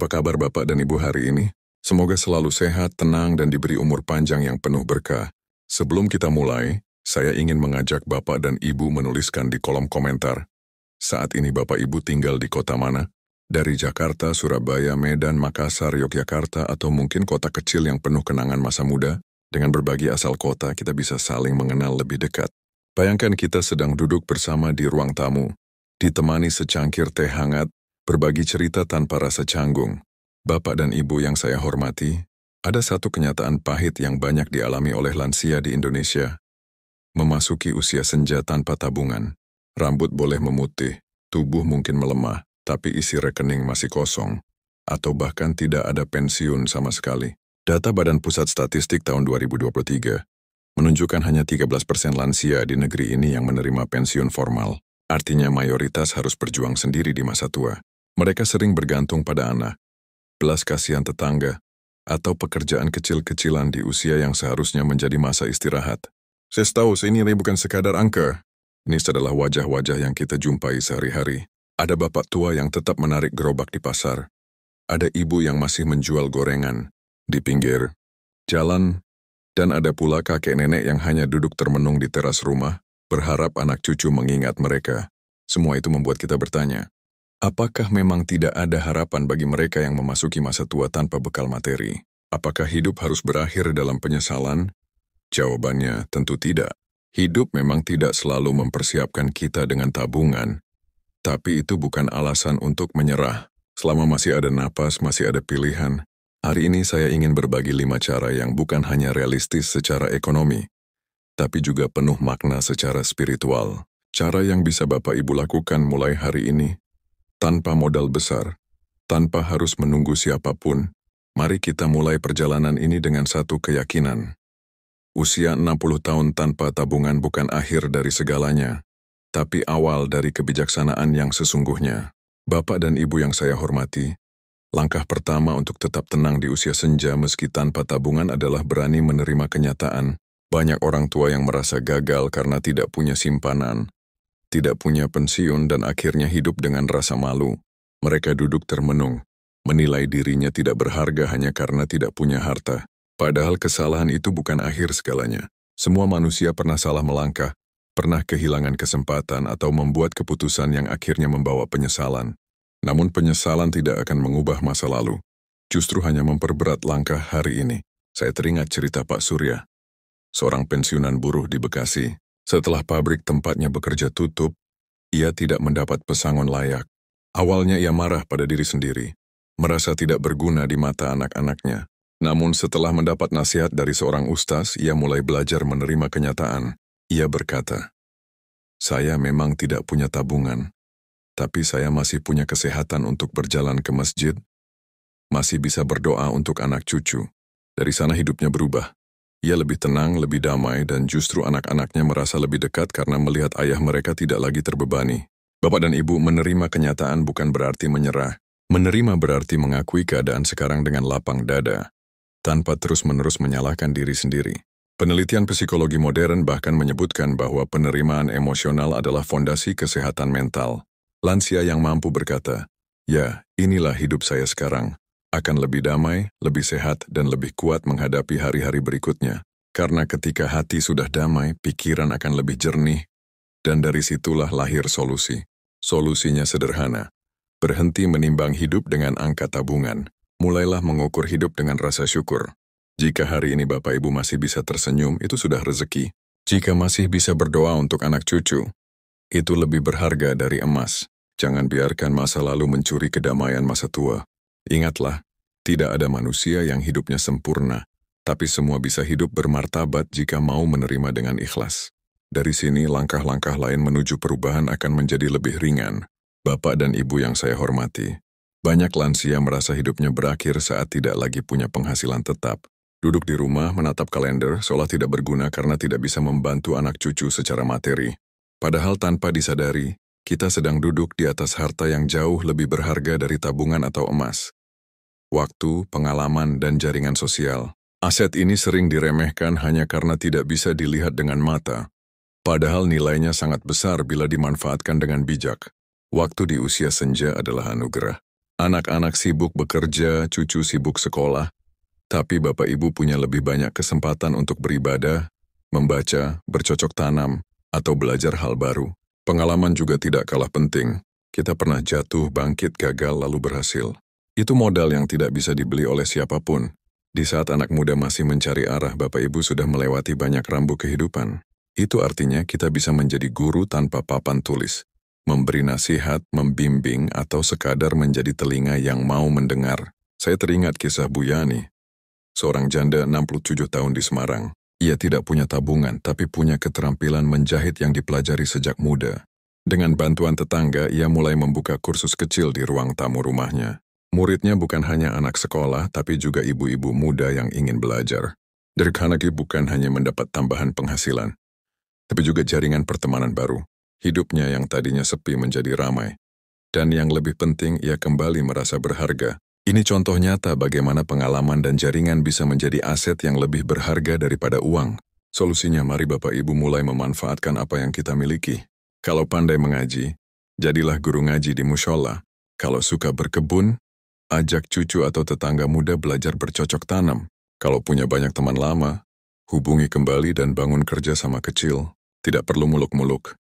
Apa kabar Bapak dan Ibu hari ini? Semoga selalu sehat, tenang, dan diberi umur panjang yang penuh berkah. Sebelum kita mulai, saya ingin mengajak Bapak dan Ibu menuliskan di kolom komentar. Saat ini Bapak Ibu tinggal di kota mana? Dari Jakarta, Surabaya, Medan, Makassar, Yogyakarta, atau mungkin kota kecil yang penuh kenangan masa muda? Dengan berbagi asal kota, kita bisa saling mengenal lebih dekat. Bayangkan kita sedang duduk bersama di ruang tamu, ditemani secangkir teh hangat, berbagi cerita tanpa rasa canggung. Bapak dan Ibu yang saya hormati, ada satu kenyataan pahit yang banyak dialami oleh lansia di Indonesia. Memasuki usia senja tanpa tabungan. Rambut boleh memutih, tubuh mungkin melemah, tapi isi rekening masih kosong. Atau bahkan tidak ada pensiun sama sekali. Data Badan Pusat Statistik tahun 2023 menunjukkan hanya 13% lansia di negeri ini yang menerima pensiun formal. Artinya mayoritas harus berjuang sendiri di masa tua. Mereka sering bergantung pada anak, belas kasihan tetangga, atau pekerjaan kecil-kecilan di usia yang seharusnya menjadi masa istirahat. Saya tahu ini bukan sekadar angka. Ini adalah wajah-wajah yang kita jumpai sehari-hari. Ada bapak tua yang tetap menarik gerobak di pasar. Ada ibu yang masih menjual gorengan di pinggir jalan. Dan ada pula kakek nenek yang hanya duduk termenung di teras rumah, berharap anak cucu mengingat mereka. Semua itu membuat kita bertanya, apakah memang tidak ada harapan bagi mereka yang memasuki masa tua tanpa bekal materi? Apakah hidup harus berakhir dalam penyesalan? Jawabannya tentu tidak. Hidup memang tidak selalu mempersiapkan kita dengan tabungan. Tapi itu bukan alasan untuk menyerah. Selama masih ada napas, masih ada pilihan. Hari ini saya ingin berbagi 5 cara yang bukan hanya realistis secara ekonomi, tapi juga penuh makna secara spiritual. Cara yang bisa Bapak Ibu lakukan mulai hari ini, tanpa modal besar, tanpa harus menunggu siapapun. Mari kita mulai perjalanan ini dengan satu keyakinan. Usia 60 tahun tanpa tabungan bukan akhir dari segalanya, tapi awal dari kebijaksanaan yang sesungguhnya. Bapak dan Ibu yang saya hormati, langkah pertama untuk tetap tenang di usia senja meski tanpa tabungan adalah berani menerima kenyataan. Banyak orang tua yang merasa gagal karena tidak punya simpanan, tidak punya pensiun dan akhirnya hidup dengan rasa malu. Mereka duduk termenung, menilai dirinya tidak berharga hanya karena tidak punya harta. Padahal kesalahan itu bukan akhir segalanya. Semua manusia pernah salah melangkah, pernah kehilangan kesempatan atau membuat keputusan yang akhirnya membawa penyesalan. Namun penyesalan tidak akan mengubah masa lalu, justru hanya memperberat langkah hari ini. Saya teringat cerita Pak Surya, seorang pensiunan buruh di Bekasi. Setelah pabrik tempatnya bekerja tutup, ia tidak mendapat pesangon layak. Awalnya ia marah pada diri sendiri, merasa tidak berguna di mata anak-anaknya. Namun setelah mendapat nasihat dari seorang ustaz, ia mulai belajar menerima kenyataan. Ia berkata, "Saya memang tidak punya tabungan, tapi saya masih punya kesehatan untuk berjalan ke masjid, masih bisa berdoa untuk anak cucu." Dari sana hidupnya berubah. Ia lebih tenang, lebih damai, dan justru anak-anaknya merasa lebih dekat karena melihat ayah mereka tidak lagi terbebani. Bapak dan Ibu, menerima kenyataan bukan berarti menyerah. Menerima berarti mengakui keadaan sekarang dengan lapang dada, tanpa terus-menerus menyalahkan diri sendiri. Penelitian psikologi modern bahkan menyebutkan bahwa penerimaan emosional adalah fondasi kesehatan mental. Lansia yang mampu berkata, "Ya, inilah hidup saya sekarang. Akan lebih damai, lebih sehat, dan lebih kuat menghadapi hari-hari berikutnya." Karena ketika hati sudah damai, pikiran akan lebih jernih. Dan dari situlah lahir solusi. Solusinya sederhana. Berhenti menimbang hidup dengan angka tabungan. Mulailah mengukur hidup dengan rasa syukur. Jika hari ini Bapak Ibu masih bisa tersenyum, itu sudah rezeki. Jika masih bisa berdoa untuk anak cucu, itu lebih berharga dari emas. Jangan biarkan masa lalu mencuri kedamaian masa tua. Ingatlah, tidak ada manusia yang hidupnya sempurna, tapi semua bisa hidup bermartabat jika mau menerima dengan ikhlas. Dari sini langkah-langkah lain menuju perubahan akan menjadi lebih ringan. Bapak dan Ibu yang saya hormati, banyak lansia merasa hidupnya berakhir saat tidak lagi punya penghasilan tetap. Duduk di rumah menatap kalender seolah tidak berguna karena tidak bisa membantu anak cucu secara materi. Padahal tanpa disadari, kita sedang duduk di atas harta yang jauh lebih berharga dari tabungan atau emas. Waktu, pengalaman, dan jaringan sosial. Aset ini sering diremehkan hanya karena tidak bisa dilihat dengan mata. Padahal nilainya sangat besar bila dimanfaatkan dengan bijak. Waktu di usia senja adalah anugerah. Anak-anak sibuk bekerja, cucu sibuk sekolah, tapi Bapak Ibu punya lebih banyak kesempatan untuk beribadah, membaca, bercocok tanam, atau belajar hal baru. Pengalaman juga tidak kalah penting. Kita pernah jatuh, bangkit, gagal, lalu berhasil. Itu modal yang tidak bisa dibeli oleh siapapun. Di saat anak muda masih mencari arah, Bapak Ibu sudah melewati banyak rambu kehidupan. Itu artinya kita bisa menjadi guru tanpa papan tulis, memberi nasihat, membimbing, atau sekadar menjadi telinga yang mau mendengar. Saya teringat kisah Bu Yani, seorang janda 67 tahun di Semarang. Ia tidak punya tabungan, tapi punya keterampilan menjahit yang dipelajari sejak muda. Dengan bantuan tetangga, ia mulai membuka kursus kecil di ruang tamu rumahnya. Muridnya bukan hanya anak sekolah, tapi juga ibu-ibu muda yang ingin belajar. Dari Carnegie bukan hanya mendapat tambahan penghasilan, tapi juga jaringan pertemanan baru. Hidupnya yang tadinya sepi menjadi ramai. Dan yang lebih penting, ia kembali merasa berharga. Ini contoh nyata bagaimana pengalaman dan jaringan bisa menjadi aset yang lebih berharga daripada uang. Solusinya, mari Bapak Ibu mulai memanfaatkan apa yang kita miliki. Kalau pandai mengaji, jadilah guru ngaji di mushola. Kalau suka berkebun, ajak cucu atau tetangga muda belajar bercocok tanam. Kalau punya banyak teman lama, hubungi kembali dan bangun kerja sama kecil. Tidak perlu muluk-muluk.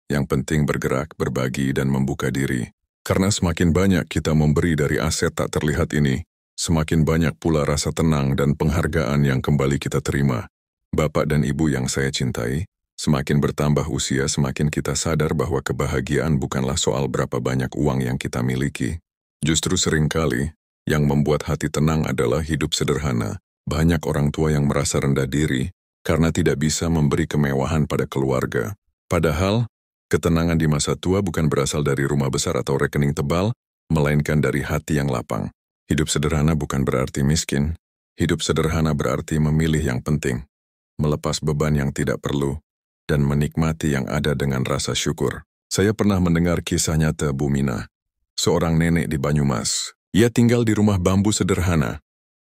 Yang penting bergerak, berbagi, dan membuka diri. Karena semakin banyak kita memberi dari aset tak terlihat ini, semakin banyak pula rasa tenang dan penghargaan yang kembali kita terima. Bapak dan Ibu yang saya cintai, semakin bertambah usia, semakin kita sadar bahwa kebahagiaan bukanlah soal berapa banyak uang yang kita miliki. Justru seringkali, yang membuat hati tenang adalah hidup sederhana. Banyak orang tua yang merasa rendah diri karena tidak bisa memberi kemewahan pada keluarga. Padahal, ketenangan di masa tua bukan berasal dari rumah besar atau rekening tebal, melainkan dari hati yang lapang. Hidup sederhana bukan berarti miskin. Hidup sederhana berarti memilih yang penting, melepas beban yang tidak perlu, dan menikmati yang ada dengan rasa syukur. Saya pernah mendengar kisah nyata Bu Mina, seorang nenek di Banyumas. Ia tinggal di rumah bambu sederhana,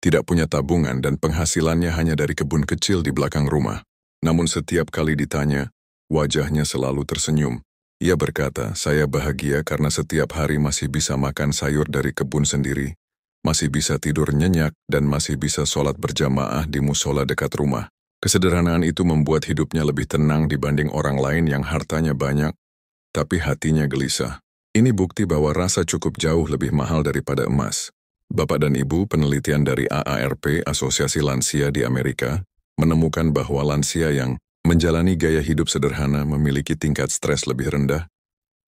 tidak punya tabungan dan penghasilannya hanya dari kebun kecil di belakang rumah. Namun setiap kali ditanya, wajahnya selalu tersenyum. Ia berkata, saya bahagia karena setiap hari masih bisa makan sayur dari kebun sendiri, masih bisa tidur nyenyak, dan masih bisa sholat berjamaah di musola dekat rumah. Kesederhanaan itu membuat hidupnya lebih tenang dibanding orang lain yang hartanya banyak, tapi hatinya gelisah. Ini bukti bahwa rasa cukup jauh lebih mahal daripada emas. Bapak dan Ibu, penelitian dari AARP, Asosiasi Lansia di Amerika, menemukan bahwa lansia yang menjalani gaya hidup sederhana memiliki tingkat stres lebih rendah,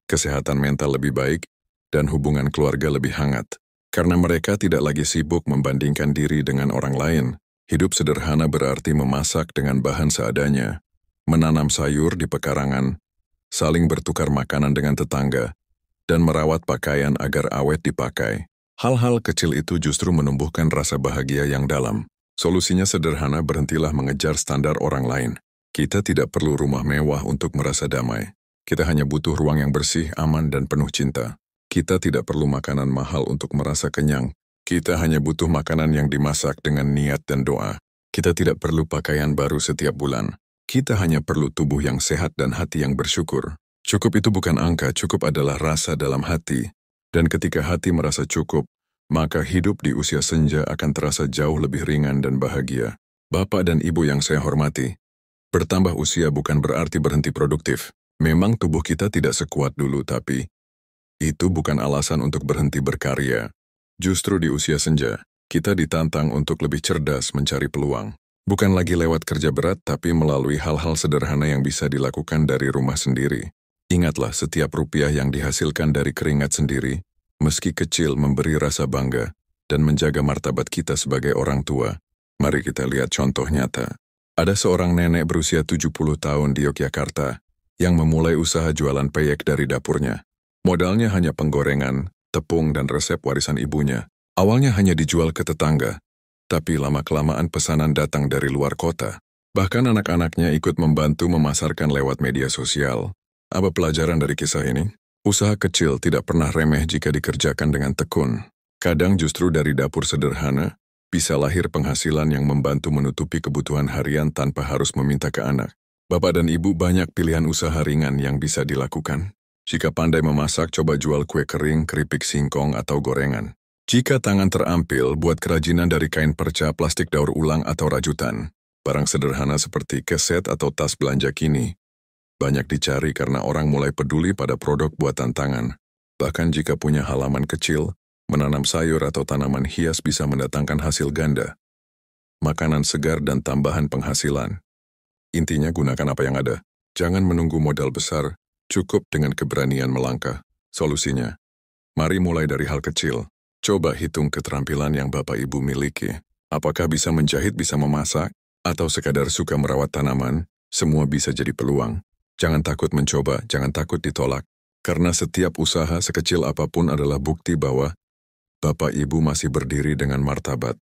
kesehatan mental lebih baik, dan hubungan keluarga lebih hangat. Karena mereka tidak lagi sibuk membandingkan diri dengan orang lain, hidup sederhana berarti memasak dengan bahan seadanya, menanam sayur di pekarangan, saling bertukar makanan dengan tetangga, dan merawat pakaian agar awet dipakai. Hal-hal kecil itu justru menumbuhkan rasa bahagia yang dalam. Solusinya sederhana, berhentilah mengejar standar orang lain. Kita tidak perlu rumah mewah untuk merasa damai. Kita hanya butuh ruang yang bersih, aman, dan penuh cinta. Kita tidak perlu makanan mahal untuk merasa kenyang. Kita hanya butuh makanan yang dimasak dengan niat dan doa. Kita tidak perlu pakaian baru setiap bulan. Kita hanya perlu tubuh yang sehat dan hati yang bersyukur. Cukup itu bukan angka, cukup adalah rasa dalam hati. Dan ketika hati merasa cukup, maka hidup di usia senja akan terasa jauh lebih ringan dan bahagia. Bapak dan Ibu yang saya hormati, bertambah usia bukan berarti berhenti produktif. Memang tubuh kita tidak sekuat dulu, tapi itu bukan alasan untuk berhenti berkarya. Justru di usia senja, kita ditantang untuk lebih cerdas mencari peluang. Bukan lagi lewat kerja berat, tapi melalui hal-hal sederhana yang bisa dilakukan dari rumah sendiri. Ingatlah, setiap rupiah yang dihasilkan dari keringat sendiri, meski kecil, memberi rasa bangga dan menjaga martabat kita sebagai orang tua. Mari kita lihat contoh nyata. Ada seorang nenek berusia 70 tahun di Yogyakarta yang memulai usaha jualan peyek dari dapurnya. Modalnya hanya penggorengan, tepung, dan resep warisan ibunya. Awalnya hanya dijual ke tetangga, tapi lama-kelamaan pesanan datang dari luar kota. Bahkan anak-anaknya ikut membantu memasarkan lewat media sosial. Apa pelajaran dari kisah ini? Usaha kecil tidak pernah remeh jika dikerjakan dengan tekun. Kadang justru dari dapur sederhana, bisa lahir penghasilan yang membantu menutupi kebutuhan harian tanpa harus meminta ke anak. Bapak dan Ibu, banyak pilihan usaha ringan yang bisa dilakukan. Jika pandai memasak, coba jual kue kering, keripik singkong, atau gorengan. Jika tangan terampil, buat kerajinan dari kain perca, plastik daur ulang, atau rajutan. Barang sederhana seperti keset atau tas belanja kini banyak dicari karena orang mulai peduli pada produk buatan tangan. Bahkan jika punya halaman kecil, menanam sayur atau tanaman hias bisa mendatangkan hasil ganda. Makanan segar dan tambahan penghasilan. Intinya gunakan apa yang ada. Jangan menunggu modal besar, cukup dengan keberanian melangkah. Solusinya, mari mulai dari hal kecil. Coba hitung keterampilan yang Bapak Ibu miliki. Apakah bisa menjahit, bisa memasak, atau sekadar suka merawat tanaman, semua bisa jadi peluang. Jangan takut mencoba, jangan takut ditolak. Karena setiap usaha sekecil apapun adalah bukti bahwa Bapak Ibu masih berdiri dengan martabat.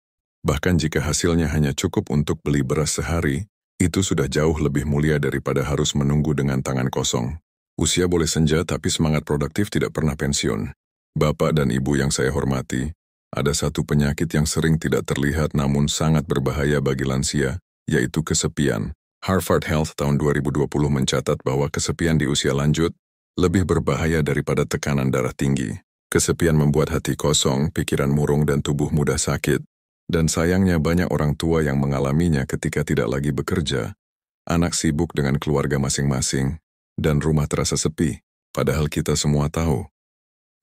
Bahkan jika hasilnya hanya cukup untuk beli beras sehari, itu sudah jauh lebih mulia daripada harus menunggu dengan tangan kosong. Usia boleh senja, tapi semangat produktif tidak pernah pensiun. Bapak dan Ibu yang saya hormati, ada satu penyakit yang sering tidak terlihat namun sangat berbahaya bagi lansia, yaitu kesepian. Harvard Health tahun 2020 mencatat bahwa kesepian di usia lanjut lebih berbahaya daripada tekanan darah tinggi. Kesepian membuat hati kosong, pikiran murung, dan tubuh mudah sakit. Dan sayangnya banyak orang tua yang mengalaminya ketika tidak lagi bekerja. Anak sibuk dengan keluarga masing-masing, dan rumah terasa sepi. Padahal kita semua tahu,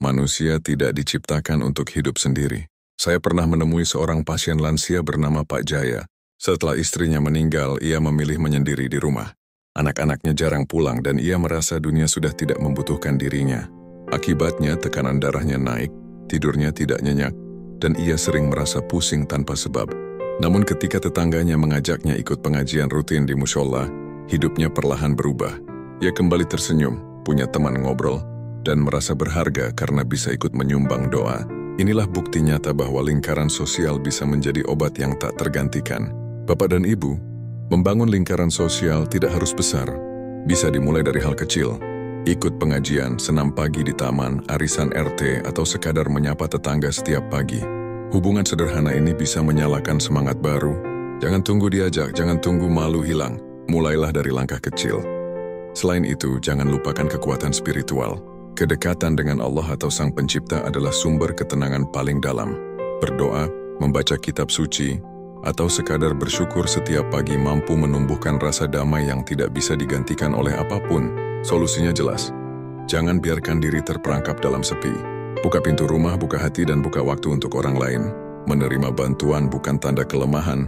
manusia tidak diciptakan untuk hidup sendiri. Saya pernah menemui seorang pasien lansia bernama Pak Jaya. Setelah istrinya meninggal, ia memilih menyendiri di rumah. Anak-anaknya jarang pulang dan ia merasa dunia sudah tidak membutuhkan dirinya. Akibatnya tekanan darahnya naik, tidurnya tidak nyenyak, dan ia sering merasa pusing tanpa sebab. Namun ketika tetangganya mengajaknya ikut pengajian rutin di mushola, hidupnya perlahan berubah. Ia kembali tersenyum, punya teman ngobrol, dan merasa berharga karena bisa ikut menyumbang doa. Inilah bukti nyata bahwa lingkaran sosial bisa menjadi obat yang tak tergantikan. Bapak dan Ibu, membangun lingkaran sosial tidak harus besar. Bisa dimulai dari hal kecil. Ikut pengajian, senam pagi di taman, arisan RT, atau sekadar menyapa tetangga setiap pagi. Hubungan sederhana ini bisa menyalakan semangat baru. Jangan tunggu diajak, jangan tunggu malu hilang. Mulailah dari langkah kecil. Selain itu, jangan lupakan kekuatan spiritual. Kedekatan dengan Allah atau Sang Pencipta adalah sumber ketenangan paling dalam. Berdoa, membaca kitab suci, atau sekadar bersyukur setiap pagi mampu menumbuhkan rasa damai yang tidak bisa digantikan oleh apapun. Solusinya jelas. Jangan biarkan diri terperangkap dalam sepi. Buka pintu rumah, buka hati, dan buka waktu untuk orang lain. Menerima bantuan bukan tanda kelemahan,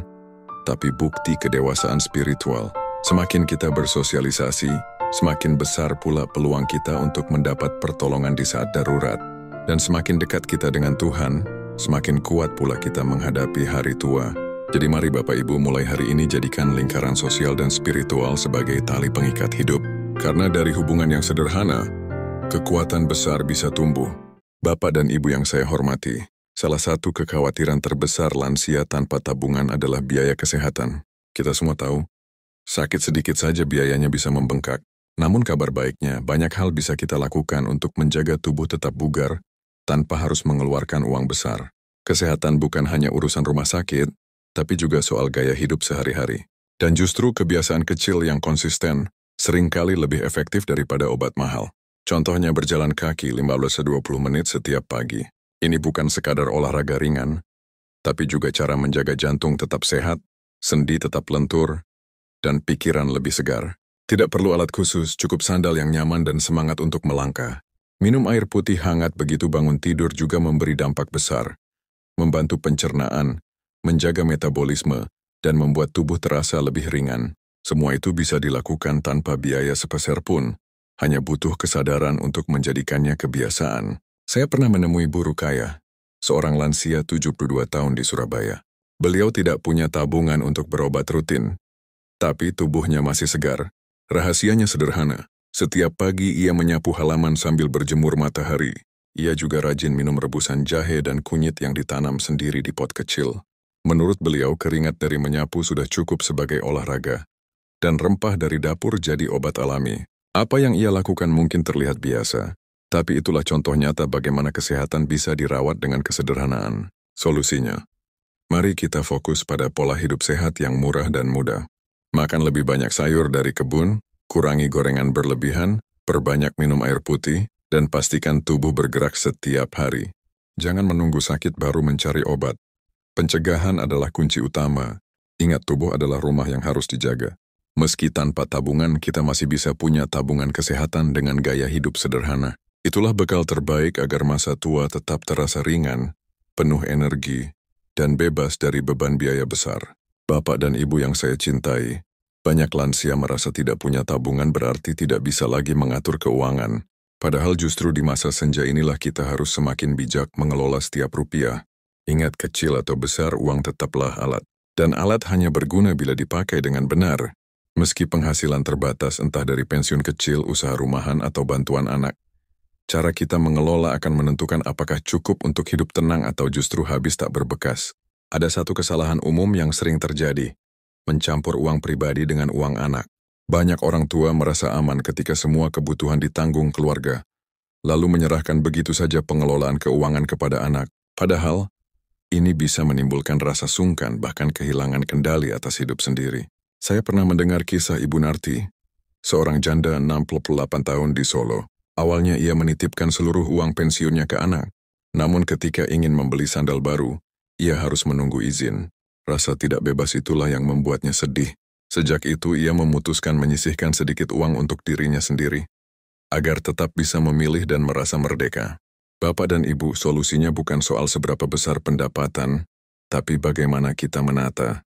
tapi bukti kedewasaan spiritual. Semakin kita bersosialisasi, semakin besar pula peluang kita untuk mendapat pertolongan di saat darurat. Dan semakin dekat kita dengan Tuhan, semakin kuat pula kita menghadapi hari tua. Jadi mari Bapak Ibu mulai hari ini jadikan lingkaran sosial dan spiritual sebagai tali pengikat hidup. Karena dari hubungan yang sederhana, kekuatan besar bisa tumbuh. Bapak dan Ibu yang saya hormati, salah satu kekhawatiran terbesar lansia tanpa tabungan adalah biaya kesehatan. Kita semua tahu, sakit sedikit saja biayanya bisa membengkak. Namun kabar baiknya, banyak hal bisa kita lakukan untuk menjaga tubuh tetap bugar tanpa harus mengeluarkan uang besar. Kesehatan bukan hanya urusan rumah sakit, tapi juga soal gaya hidup sehari-hari. Dan justru kebiasaan kecil yang konsisten seringkali lebih efektif daripada obat mahal. Contohnya berjalan kaki 15-20 menit setiap pagi. Ini bukan sekadar olahraga ringan, tapi juga cara menjaga jantung tetap sehat, sendi tetap lentur, dan pikiran lebih segar. Tidak perlu alat khusus, cukup sandal yang nyaman dan semangat untuk melangkah. Minum air putih hangat begitu bangun tidur juga memberi dampak besar. Membantu pencernaan, menjaga metabolisme, dan membuat tubuh terasa lebih ringan. Semua itu bisa dilakukan tanpa biaya sepeser pun, hanya butuh kesadaran untuk menjadikannya kebiasaan. Saya pernah menemui Bu Rukaya, seorang lansia 72 tahun di Surabaya. Beliau tidak punya tabungan untuk berobat rutin, tapi tubuhnya masih segar. Rahasianya sederhana. Setiap pagi ia menyapu halaman sambil berjemur matahari. Ia juga rajin minum rebusan jahe dan kunyit yang ditanam sendiri di pot kecil. Menurut beliau, keringat dari menyapu sudah cukup sebagai olahraga, dan rempah dari dapur jadi obat alami. Apa yang ia lakukan mungkin terlihat biasa, tapi itulah contoh nyata bagaimana kesehatan bisa dirawat dengan kesederhanaan. Solusinya, mari kita fokus pada pola hidup sehat yang murah dan mudah. Makan lebih banyak sayur dari kebun, kurangi gorengan berlebihan, Perbanyak minum air putih, dan pastikan tubuh bergerak setiap hari. Jangan menunggu sakit baru mencari obat. Pencegahan adalah kunci utama. Ingat, tubuh adalah rumah yang harus dijaga. Meski tanpa tabungan, kita masih bisa punya tabungan kesehatan dengan gaya hidup sederhana. Itulah bekal terbaik agar masa tua tetap terasa ringan, penuh energi, dan bebas dari beban biaya besar. Bapak dan Ibu yang saya cintai, banyak lansia merasa tidak punya tabungan berarti tidak bisa lagi mengatur keuangan. Padahal justru di masa senja inilah kita harus semakin bijak mengelola setiap rupiah. Ingat, kecil atau besar, uang tetaplah alat. Dan alat hanya berguna bila dipakai dengan benar. Meski penghasilan terbatas entah dari pensiun kecil, usaha rumahan, atau bantuan anak. Cara kita mengelola akan menentukan apakah cukup untuk hidup tenang atau justru habis tak berbekas. Ada satu kesalahan umum yang sering terjadi. Mencampur uang pribadi dengan uang anak. Banyak orang tua merasa aman ketika semua kebutuhan ditanggung keluarga, lalu menyerahkan begitu saja pengelolaan keuangan kepada anak. Padahal, ini bisa menimbulkan rasa sungkan bahkan kehilangan kendali atas hidup sendiri. Saya pernah mendengar kisah Ibu Narti, seorang janda 68 tahun di Solo. Awalnya ia menitipkan seluruh uang pensiunnya ke anak, namun ketika ingin membeli sandal baru, ia harus menunggu izin. Rasa tidak bebas itulah yang membuatnya sedih. Sejak itu ia memutuskan menyisihkan sedikit uang untuk dirinya sendiri, agar tetap bisa memilih dan merasa merdeka. Bapak dan Ibu, solusinya bukan soal seberapa besar pendapatan, tapi bagaimana kita menata.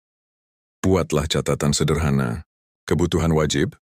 Buatlah catatan sederhana. Kebutuhan wajib,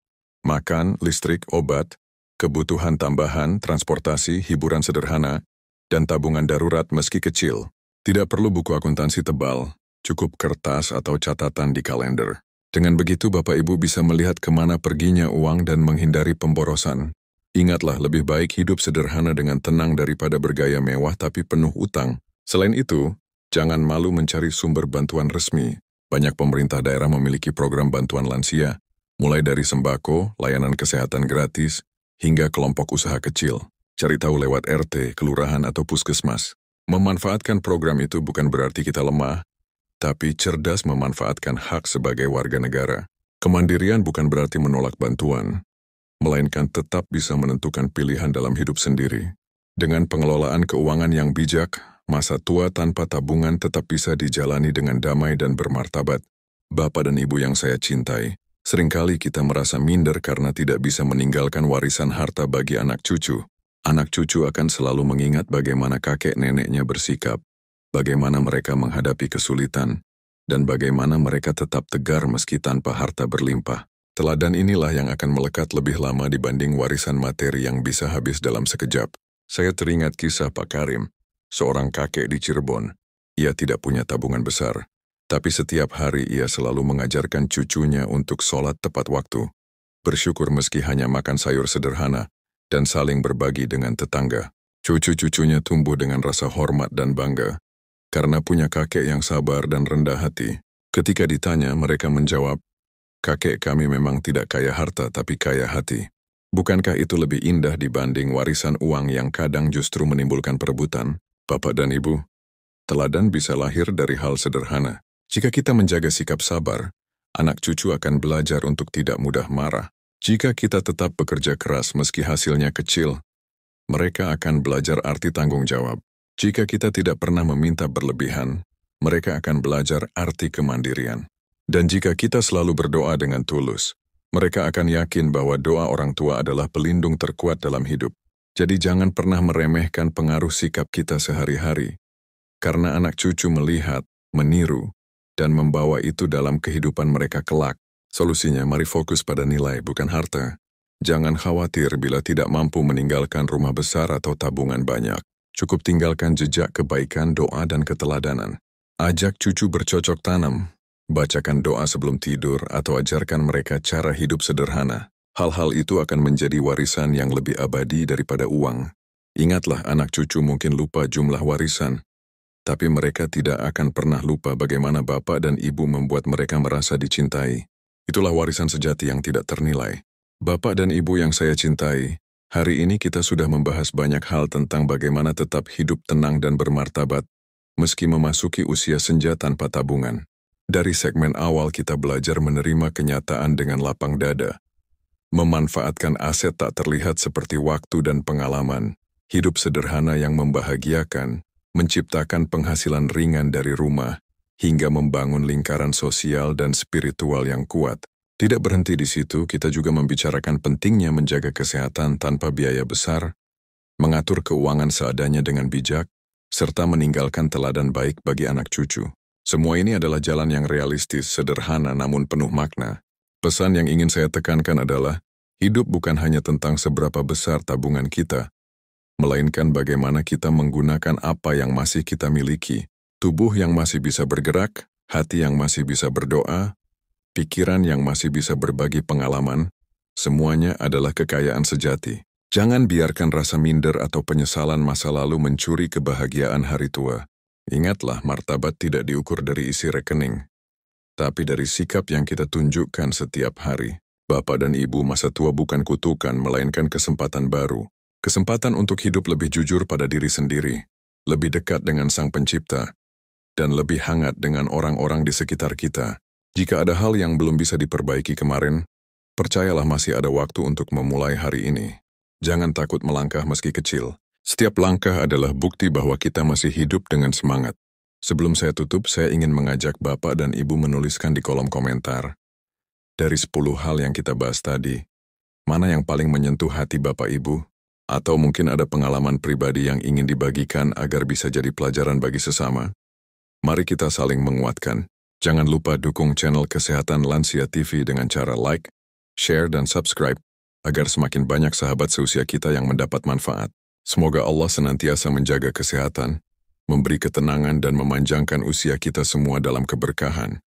makan, listrik, obat, kebutuhan tambahan, transportasi, hiburan sederhana, dan tabungan darurat meski kecil. Tidak perlu buku akuntansi tebal, cukup kertas atau catatan di kalender. Dengan begitu Bapak Ibu bisa melihat kemana perginya uang dan menghindari pemborosan. Ingatlah, lebih baik hidup sederhana dengan tenang daripada bergaya mewah tapi penuh utang. Selain itu, jangan malu mencari sumber bantuan resmi. Banyak pemerintah daerah memiliki program bantuan lansia, mulai dari sembako, layanan kesehatan gratis, hingga kelompok usaha kecil. Cari tahu lewat RT, kelurahan, atau puskesmas. Memanfaatkan program itu bukan berarti kita lemah, tapi cerdas memanfaatkan hak sebagai warga negara. Kemandirian bukan berarti menolak bantuan, melainkan tetap bisa menentukan pilihan dalam hidup sendiri. Dengan pengelolaan keuangan yang bijak, masa tua tanpa tabungan tetap bisa dijalani dengan damai dan bermartabat. Bapak dan Ibu yang saya cintai, seringkali kita merasa minder karena tidak bisa meninggalkan warisan harta bagi anak cucu. Anak cucu akan selalu mengingat bagaimana kakek neneknya bersikap, bagaimana mereka menghadapi kesulitan, dan bagaimana mereka tetap tegar meski tanpa harta berlimpah. Teladan inilah yang akan melekat lebih lama dibanding warisan materi yang bisa habis dalam sekejap. Saya teringat kisah Pak Karim, seorang kakek di Cirebon. Ia tidak punya tabungan besar, tapi setiap hari ia selalu mengajarkan cucunya untuk sholat tepat waktu, bersyukur meski hanya makan sayur sederhana, dan saling berbagi dengan tetangga. Cucu-cucunya tumbuh dengan rasa hormat dan bangga, karena punya kakek yang sabar dan rendah hati. Ketika ditanya, mereka menjawab, "Kakek kami memang tidak kaya harta tapi kaya hati." Bukankah itu lebih indah dibanding warisan uang yang kadang justru menimbulkan perebutan? Bapak dan Ibu, teladan bisa lahir dari hal sederhana. Jika kita menjaga sikap sabar, anak cucu akan belajar untuk tidak mudah marah. Jika kita tetap bekerja keras meski hasilnya kecil, mereka akan belajar arti tanggung jawab. Jika kita tidak pernah meminta berlebihan, mereka akan belajar arti kemandirian. Dan jika kita selalu berdoa dengan tulus, mereka akan yakin bahwa doa orang tua adalah pelindung terkuat dalam hidup. Jadi jangan pernah meremehkan pengaruh sikap kita sehari-hari, karena anak cucu melihat, meniru, dan membawa itu dalam kehidupan mereka kelak. Solusinya, mari fokus pada nilai, bukan harta. Jangan khawatir bila tidak mampu meninggalkan rumah besar atau tabungan banyak. Cukup tinggalkan jejak kebaikan, doa, dan keteladanan. Ajak cucu bercocok tanam, bacakan doa sebelum tidur, atau ajarkan mereka cara hidup sederhana. Hal-hal itu akan menjadi warisan yang lebih abadi daripada uang. Ingatlah, anak cucu mungkin lupa jumlah warisan, tapi mereka tidak akan pernah lupa bagaimana bapak dan ibu membuat mereka merasa dicintai. Itulah warisan sejati yang tidak ternilai. Bapak dan Ibu yang saya cintai, hari ini kita sudah membahas banyak hal tentang bagaimana tetap hidup tenang dan bermartabat, meski memasuki usia senja tanpa tabungan. Dari segmen awal kita belajar menerima kenyataan dengan lapang dada, Memanfaatkan aset tak terlihat seperti waktu dan pengalaman, hidup sederhana yang membahagiakan, menciptakan penghasilan ringan dari rumah, hingga membangun lingkaran sosial dan spiritual yang kuat. Tidak berhenti di situ, kita juga membicarakan pentingnya menjaga kesehatan tanpa biaya besar, mengatur keuangan seadanya dengan bijak, serta meninggalkan teladan baik bagi anak cucu. Semua ini adalah jalan yang realistis, sederhana, namun penuh makna. Pesan yang ingin saya tekankan adalah, hidup bukan hanya tentang seberapa besar tabungan kita, melainkan bagaimana kita menggunakan apa yang masih kita miliki. Tubuh yang masih bisa bergerak, hati yang masih bisa berdoa, pikiran yang masih bisa berbagi pengalaman, semuanya adalah kekayaan sejati. Jangan biarkan rasa minder atau penyesalan masa lalu mencuri kebahagiaan hari tua. Ingatlah, martabat tidak diukur dari isi rekening, tapi dari sikap yang kita tunjukkan setiap hari. Bapak dan Ibu, masa tua bukan kutukan, melainkan kesempatan baru. Kesempatan untuk hidup lebih jujur pada diri sendiri, lebih dekat dengan Sang Pencipta, dan lebih hangat dengan orang-orang di sekitar kita. Jika ada hal yang belum bisa diperbaiki kemarin, percayalah masih ada waktu untuk memulai hari ini. Jangan takut melangkah meski kecil. Setiap langkah adalah bukti bahwa kita masih hidup dengan semangat. Sebelum saya tutup, saya ingin mengajak Bapak dan Ibu menuliskan di kolom komentar. Dari 10 hal yang kita bahas tadi, mana yang paling menyentuh hati Bapak Ibu? Atau mungkin ada pengalaman pribadi yang ingin dibagikan agar bisa jadi pelajaran bagi sesama? Mari kita saling menguatkan. Jangan lupa dukung channel Kesehatan Lansia TV dengan cara like, share, dan subscribe, agar semakin banyak sahabat seusia kita yang mendapat manfaat. Semoga Allah senantiasa menjaga kesehatan, memberi ketenangan, dan memanjangkan usia kita semua dalam keberkahan.